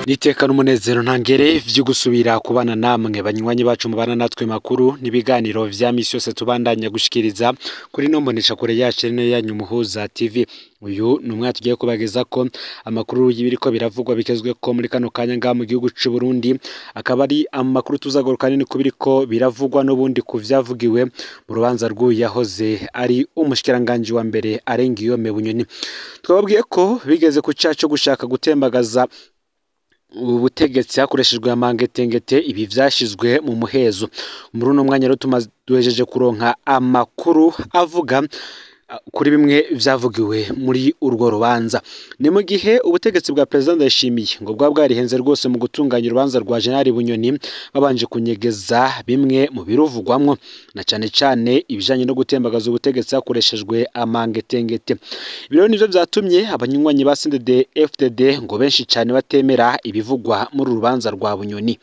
Nitekana umunezero ntangere vyo gusubira kubana namwe banywanyi bacu mubana natwe makuru nibiganiro vya misi yose tubandanya gushikiriza kuri nombonesha kure yacu yanyu Muhuza TV. Uyu numwe tugiye kubageza ko amakuru y'ibiriko biravugwa bikezwe ko muri kano kanya nga mu gihugu c'u Burundi, akaba ari amakuru tuzagaruka nini kubiriko biravugwa n'ubundi kuvyavugiwe mu rubanza rw'uyahoze ari umushikiranganje wa mbere Arengiyome Bunyoni. Twababwiye ko bigeze ku caco gushaka gutembagaza ubutegetsi hakoreshejwe amangetengete, ibi vyashizwe mu muhezo. Muri uno mwanya rero tumaduhejeje kuronka amakuru avuga kuri bimwe vyavugiwe muri urwo rubanza. Ni mu gihe ubutegetsi bwa President Ndayishimiye ngo bwarihenze rwose mu gutunganya urubanza rwa General Bunyoni, babanje kunyegeza bimwe mu biruvugwamwo na cane ibijanye no gutembagaza ubutegetsi hakoreshejwe amangetengete. Ibiro nivyo vyatumye abanywanyi ba CNDD-FDD ngo benshi cane batemera ibivugwa muri urubanza rwa Bunyoni.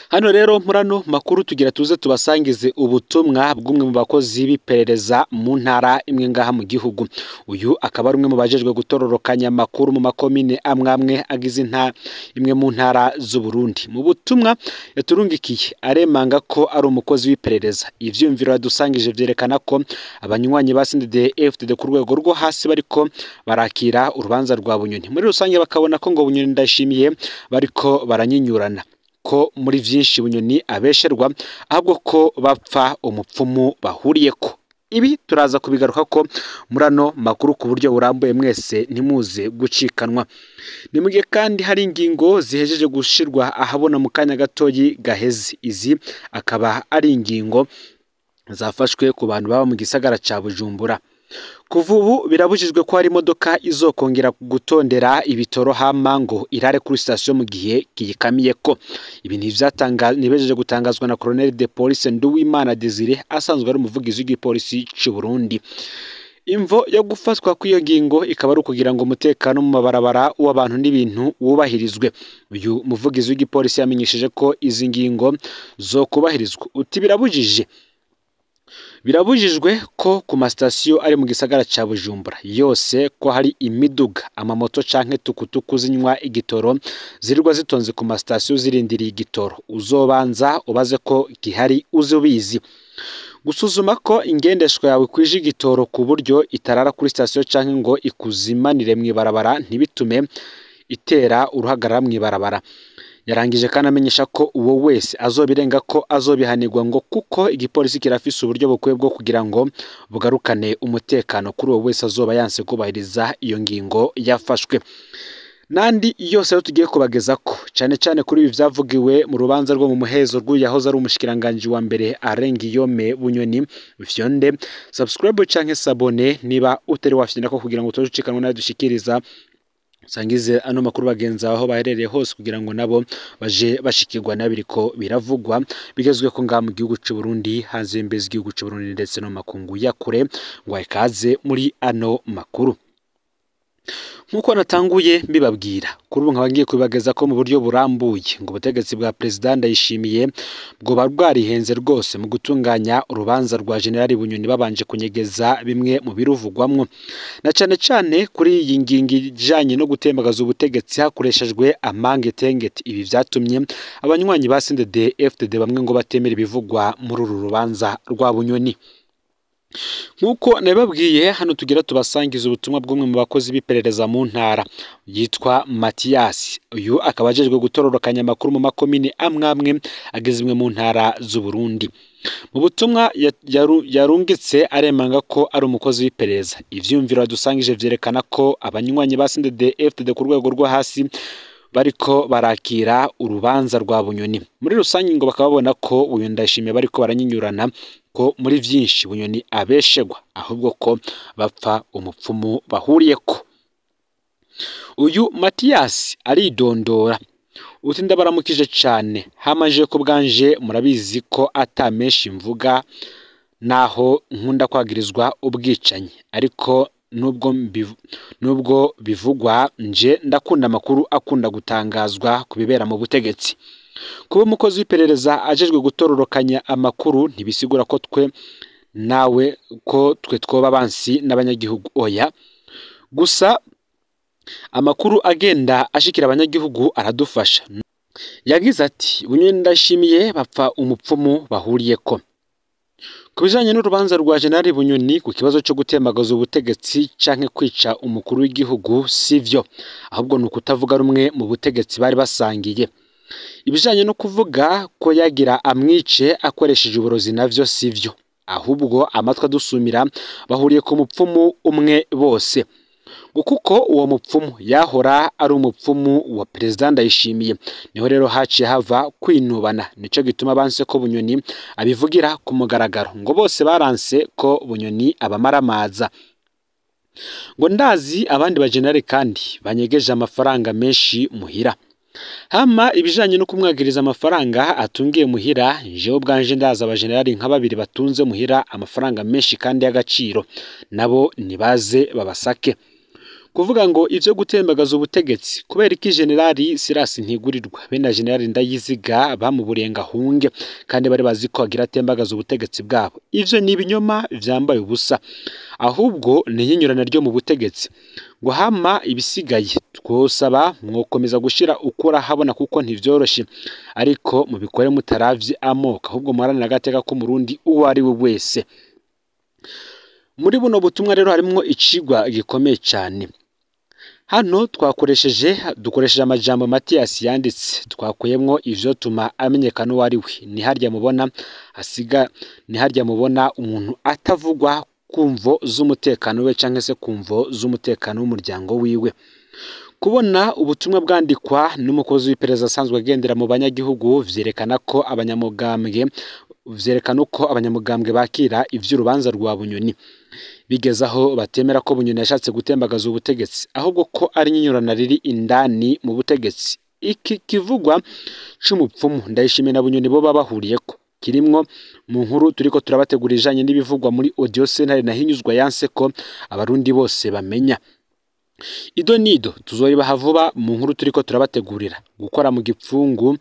Hano rero murano makuru tugira tuze tubasangize ubutumwa bw'umwe mu bakozi biperereza mu ntara imwe ngaha mu gihugu. Uyu akaba ari umwe mu bajejwe gutororokanya amakuru mu makomine amwamwe agize imwe mu ntara z'u Burundi. Mu butumwa yaturungikiye aremanga ko ari umukozi w'iperereza. Ivyumviro yadusangije vyerekana ko abanywanyi ba CNDD-FDD ku rwego rwo hasi bariko barakira urubanza rwa Bunyoni. Muri rusange bakabona ko ngo Bunyoni Ndayishimiye bariko baranyinyurana, ko muri vyinshi Bunyoni abesherwa ahubwo ko bapfa umupfumu bahuriyeko. Ibi turaza kubigaruka ko murano makuru ku buryo burambuye, mwese ntimuze gucikanwa. Ni mugihe kandi hari ingingo zihejeje gushirwa ahabona mu kanya gatoyi gaheze. Izi akaba ari ingingo zafashwe ku bantu baba mu gisagara ca Bujumbura. Kuva ubu birabujijwe ko hari imodoka izokongera gutondera ibitoro hama ngo irare kuri station mu gihe kiyikamiyeko. Ibi nibejeje gutangazwa na Colonel de Police Nduwimana Desire, asanzwe ari umuvugizi w'igipolisi c'u Burundi. Imvo yo gufatwa kw'iyo ngingo ikaba ari ukugira ngo umutekano mu mabarabara w'abantu n'ibintu wubahirizwe. Uyu muvugizi w'igipolisi yamenyesheje ko izi ngingo zo kubahirizwa. Uti birabujijwe ko ku masitasiyo ari mu gisagara ca Bujumbura yose ko hari imiduga, amamoto canke tukutuku zinywa igitoro zirirwa zitonze ku masitasiyo zirindiriye igitoro. Uzobanza ubaze ko gihari uzubizi. Gusuzuma ko ingendeshwa yawe kwije igitoro ku buryo itarara kuri sitasiyo canke ngo ikuzimanire mw'ibarabara ntibitume itera uruhagarara mw'ibarabara. Yarangije kandi amenyesha ko uwo wese azobirenga ko azobihanirwa ngo kuko igipolisi kirafise uburyo bukwiye bwo kugira ngo bugarukane umutekano kuri uwo wese azoba yanse kubahiriza iyo ngingo yafashwe. Nandi yose rero tugiye kubageza ko cane kuri ibi vyavugiwe mu rubanza rwo mu muhezo rw'uyahoze ari umushikiranganje wa mbere Arengiyome Bunyoni. Vyonde subscribe canke sabone niba utari wafyina ko kugira ngo tucikanwe nayo dushikiriza sangize ano makuru bagenza aho baherereye hose kugira ngo nabo baje bashikirwa nabiriko biravugwa bigezwe ko nga mu gihugu c'u Burundi, hanze y'imbizi igihugu c'u Burundi ndetse no makungu ya kure. Ngo ikaze muri ano makuru. Nkuko natanguye mbibabwira, kuri ubu nkabangiye kubageza ko mu buryo burambuye ngo ubutegetsi bwa President Ndayishimiye bwo bwarihenze rwose mu gutunganya urubanza rwa General Bunyoni, babanje kunyegeza bimwe mu biruvugwamwo na cane kuri iyi ngingo ijanye no gutembagaza ubutegetsi hakoreshejwe amangetengete. Ibi vyatumye abanywanyi ba CNDD-FDD bamwe ngo batemera ibivugwa muri uru rubanza rwa Bunyoni. Nkuko nababwiye hano tugira tubasangiza ubutumwa bw'umwe mu bakozi biperereza mu ntara yitwa Mathias. Uyu akaba ajejwe gutororokanya amakuru mu makomine amwamwe agizwe mu ntara z'u Burundi. Mu butumwa yarungitse aremanga ko ari umukozi w'iperereza. Ivyumviro dusangije vyerekana ko abanywanyi ba CNDD-FDD ku rwego rwo hasi bariko barakira urubanza rwa Bunyoni. Muri rusange ngo bakaba babona ko uyu Ndayishimiye bariko baranyinyurana, ko muri vyinshi Bunyoni abeshegwa ahubwo ko bapfa umupfumu bahuriyeko. Uyu Mathias aridondora. Uti ndabaramukije cane, hamaje ko bwanje murabizi ko atameshi mvuga naho nkunda kwagirizwa ubwicanyi, ariko nubwo bivugwa nje ndakunda amakuru akunda gutangazwa kubibera mu butegetsi. Kuba umukozi w'iperereza ajejwe gutororokanya amakuru ntibisigura ko twe twoba bansi n'abanyagihugu. Oya, gusa amakuru agenda ashikira abanyagihugu aradufasha. Yagize ati Bunyoni Ndayishimiye bapfa umupfumu bahuriyeko. Ku bijanye n'urubanza rwa General Bunyoni ku kibazo cyo gutembagaza ubutegetsi canke kwica umukuru w'igihugu sivyo, ahubwo ni ukutavuga rumwe mu butegetsi bari basangiye. Ibijanye no kuvuga ko yagira amwice akoresheje uburozi navyo sivyo, ahubwo amatwa dusumira bahuriye ku mupfumu umwe bose. Kuko uwo mupfumu yahora ari umupfumu wa President Ndayishimiye, niho rero haciye hava kwinubana. Nico gituma banse ko Bunyoni abivugira ku mugaragaro, ngo bose baranse ko Bunyoni abamaramaza. Ngo ndazi abandi bajenere kandi banyegeje amafaranga menshi muhira. Hama ibijanye no kumwagiriza amafaranga atungiye muhira, jewe ubwanje ndaza abajenerali nka babiri batunze muhira amafaranga menshi kandi y'agaciro, nabo nibaze babasake. Kuvuga ngo ivyo gutembagaza ubutegetsi kubera iki Generali Silas Ntigurirwa bene Generali Ndayiziga bamuburenga hunge kandi bari bazi ko agira atembagaza ubutegetsi bwabo. Ivyo ni ibinyoma vyambaye ubusa, ahubwo ni ihinyurana ryo mu butegetsi. Ngo hama ibisigaye twosaba mwokomeza gushira ukora habona kuko ntivyoroshe, ariko mubikore mutaravye amoko, ahubwo mwarana agateka ko Murundi uwo ari we wese. Muri buno butumwa rero harimo icigwa gikomeye cyane. Hano dukoresheje amajambo Mathias yanditse, twakuyemwo ivyo tuma amenyekana uwo ari we. Ni harya mubona umuntu atavugwa kumvo z'umutekano we canke se kumvo z'umutekano w'umuryango wiwe. Kubona ubutumwa bwandikwa n'umukozi w'iperereza asanzwe agendera mu banyagihugu vyerekana ko abanyamugambwe bakira ivy'urubanza rwa Bunyoni. Bigezaho batemera ko Bunyoni yashatse gutembagaza ubutegetsi, ahubwo ko ari nyinyurana riri indani mu butegetsi. Iki kivugwa c'umupfumu Ndayishimiye na Bunyoni bo babahuriyeko kirimwo mu nkuru turiko turabategurijanye n'ibivugwa muri audio sentare nahinyuzwa yanse ko abarundi bose bamenya. Ido nido tuzoribaha vuba mu nkuru turiko turabategurira. Gukora mu gipfungu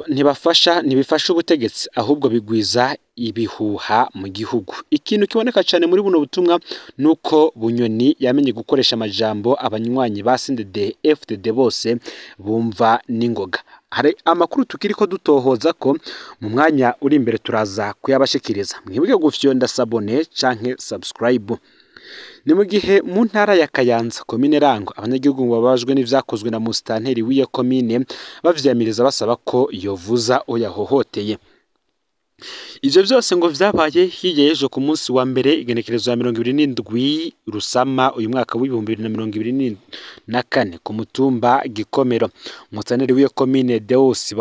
ntibifasha ubutegetsi, ahubwo bigwiza ibihuha mu gihugu. Ikintu kiboneka cyane muri buno butumwa nuko Bunyoni yamenye gukoresha amajambo abanywanyi ba CNDD FDD bose bumva n'ingoga. Hari amakuru tukiriko dutohoza ko mu mwanya uri imbere turaza kuyabashikiriza. Mwibuke gufyonda sabone canke subscribe. Ni mu gihe mu ntara ya Kayanza komine Rango abanyagihugu babajwe n'ivyakozwe na musitanteri w'iyo komine bavyamiriza basaba ko yovuza oyahohoteye. Ivyo byose ngo vyabaye hiyejo ku munsi wa mbere igenekerezo ya 27 Rusama uyu mwaka w'2024 ku mutumba Gikomero. Musitanteri w'iyo komine Deus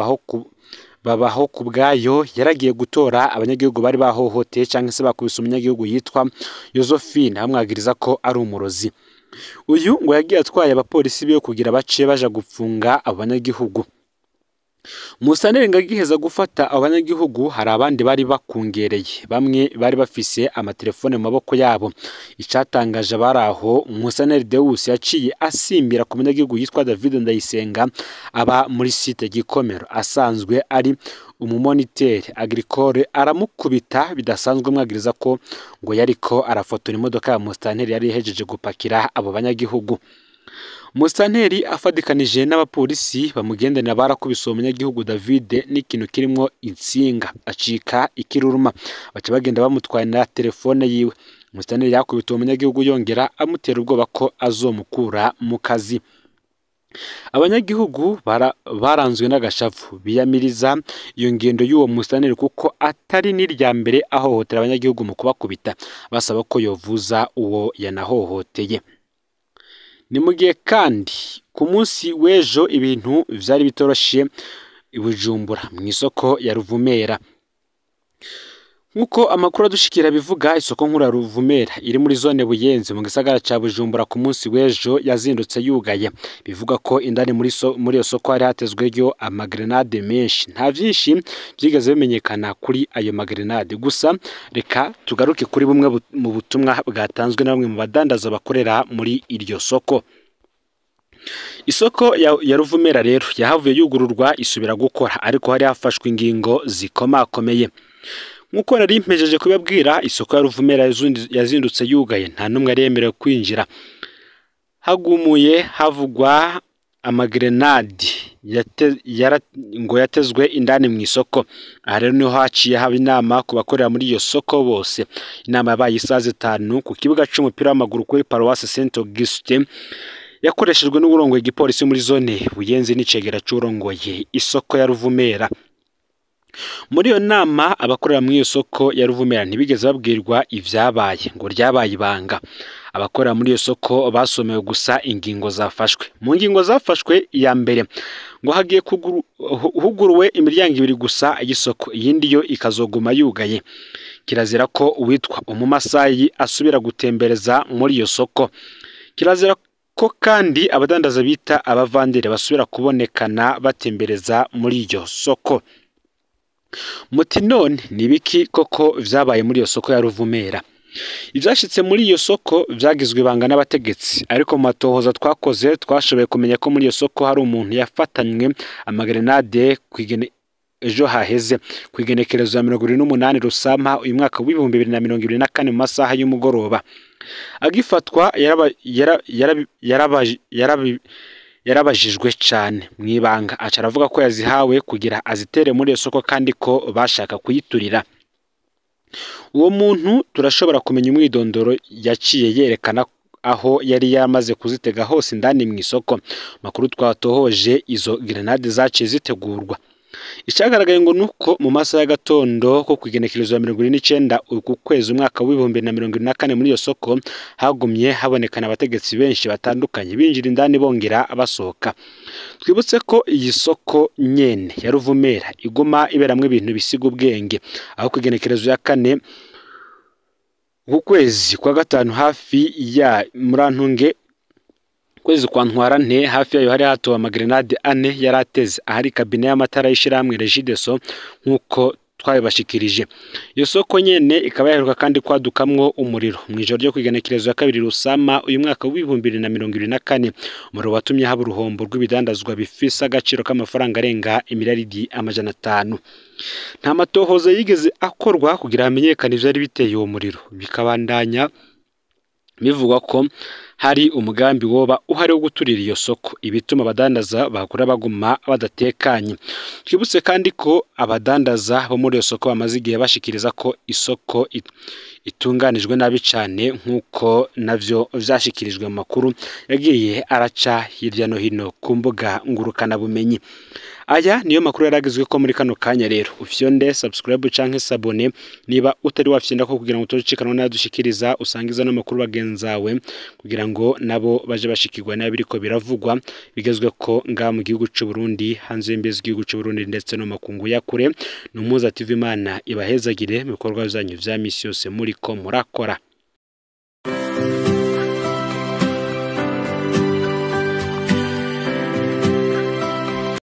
babaho kubgayo yaragiye gutora abanyagihugu bari bahohoteye canke se bakubise umunyagihugu yitwa Josephine amwagiriza ko ari umurozi. Uyu ngo yagiye atwaye abapolisi biyo kugira bace baja gupfunga abanyagihugu. Musitanteri ngagiheza gufata abanyagihugu hari abandi bari bakungereye, bamwe bari bafise amatelefone mu maboko yabo. Icatangaje baraho Musitanteri Deus yaciye asimbira ku munyagihugu yitwa David Ndayisenga aba muri site Gikomero asanzwe ari umumoniteri agricole, aramukubita bidasanzwe mwagiriza ko ngo yariko arafotora imodoka ya musitanteri yari ihejeje gupakira abo banyagihugu. Musitanteri afadikanije n'abapolisi bamugendana barakubise umunyagihugu David n'ikintu kirimo insinga acika ikiruruma, baca bagenda bamutwaye na telefone yiwe. Musitanteri yakubita umunyagihugu yongera amutera ubwoba ko azomukura mu kazi. Abanyagihugu baranzwe n'agashavu biyamiriza iyo ngendo y'uwo musitanteri kuko atari n'irya mbere ahohotera abanyagihugu mu kubakubita, basaba ko yovuza uwo yanahohoteye. Ni mu gihe kandi ku munsi w'ejo ibintu vyari bitoroshe i Bujumbura mu isoko ya Ruvumera. Nkuko amakuru adushikira bivuga, isoko nkuru ya Ruvumera iri muri zone Buyenzi mu gisagara ca Bujumbura ku munsi w'ejo yazindutse yugaye. Bivuga ko indani muri iyo soko hari hatezweyo amagrenade menshi. Nta vyinshi byigeze bimenyekana kuri ayo magrenade, gusa reka tugaruke kuri bumwe mu butumwa bwatanzwe na bamwe mu badandaza bakorera muri iryo soko. Isoko ya Ruvumera rero yahavuye yugururwa isubira gukora, ariko hari hafashwe ingingo zikomakomeye. Nkuko nari mpejeje kubabwira, isoko ya Ruvumera yazindutse yugaye, nta numwe aremerewe kwinjira. hagumuye havugwa amagrenade ngo yatezwe indani mu isoko. Aha rero niho haciye haba inama ku bakorera muri iyo soko bose. Inama yabaye isaha 5 ku kibuga c'umupira w'amaguru kuri Paroisse Saint Augustin, yakoreshejwe n'uburongoye igipolisi muri zone Buyenzi n'icegera c'urongoye isoko ya Ruvumera. Muri iyo nama abakorera muri iyo soko ya Ruvumera ntibigeze babwirwa ivyabaye, ngo ryabaye ibanga. Abakorera muri iyo soko basomewe gusa ingingo zafashwe. Mu ngingo zafashwe ya mbere ngo hagiye huguruwe imiryango 2 gusa y'isoko, iyindi yo ikazoguma yugaye. Kirazira ko uwitwa umumasayi asubira gutembereza muri iyo soko. Kirazira ko kandi abadandaza bita abavandere basubira kubonekana batembereza muri iyo soko. Muti none nibiki koko vyabaye muri iyo soko ya Ruvumera? Ivyashitse muri iyo soko vyagizwe ibanga n'abategetsi, ariko mu matohoza twakoze twashoboye kumenya ko muri iyo soko hari umuntu yafatanywe amagrenade ejo haheze kwigenekerezo ya 28 Rusama uyu mwaka wa 2024 mu masaha y'umugoroba. Agifatwa yarabajijwe cyane mwibanga, acaravuga ko yazihawe kugira azitere muri iyo soko kandi ko bashaka kuyiturira. Uwo muntu turashobora kumenya umwidondoro yaciye yerekana aho yari yamaze kuzitega hose indani mu isoko. Makuru twatohoje izo grenade zaciye zitegurwa. Icagaragaye ngo nuko mu masaha ya gatondo ko kwigenekerezo ya 29 uku kwezi umwaka wa 2024 muri iyo soko hagumye habonekana abategetsi benshi batandukanye binjira indani bongera abasohoka. Twibutse ko iyi soko nyene ya Ruvumera iguma iberamwe ibintu bisiga ubwenge, aho kwigenekerezo ya 4 uku kwezi kwa gatanu hafi ya Murantunge kwezi kwa Ntwarante hafi yayo hari hatowe amagrenade 4 yarateze ahari kabine y'amatara y'ishiramwe Regideso nkuko twabibashikirije. Iyo soko nyene ikaba yaheruka kandi kwadukamwo umuriro mu ijoro ryo kwigenekerezo ya 2 Rusama uyu mwaka wa 2024. Umuriro watumye haba uruhombo rw'ibidandazwa bifise agaciro k'amafaranga arenga imiliyaridi 500. Nta matohoza yigeze akorwa kugira hamenyekane ivyari biteye uwo muriro. Bikabandanya bivugwa ko hari umugambi woba uhari wo guturira iyo soko, ibituma abadandaza bakora baguma badatekanye. Twibutse kandi ko abadandaza bo muri iyo soko bamaze igihe bashikiriza ko isoko itunganijwe nabi cyane nkuko navyo vyashikirijwe mu makuru yagiye araca hirya no hino ku mbuga ngurukana bumenyi. Aya niyo makuru yaragizwe ko muri kano kanya rero. Ufyonde subscribe canke sabone niba utari wafyenda ko kugira ngo tucikanwa nadushikiriza usangiza no makuru bagenzawe kugira ngo nabo baje bashikirwa n'abiriko biravugwa bigezwe ko nga mu gihugu c'u Burundi, hanze y'imbizi igihugu c'u Burundi ndetse no makungu ya kure. Numuza TV Imana ibahezagire mu bikorwa byanyu vya misi yose muri ko murakora.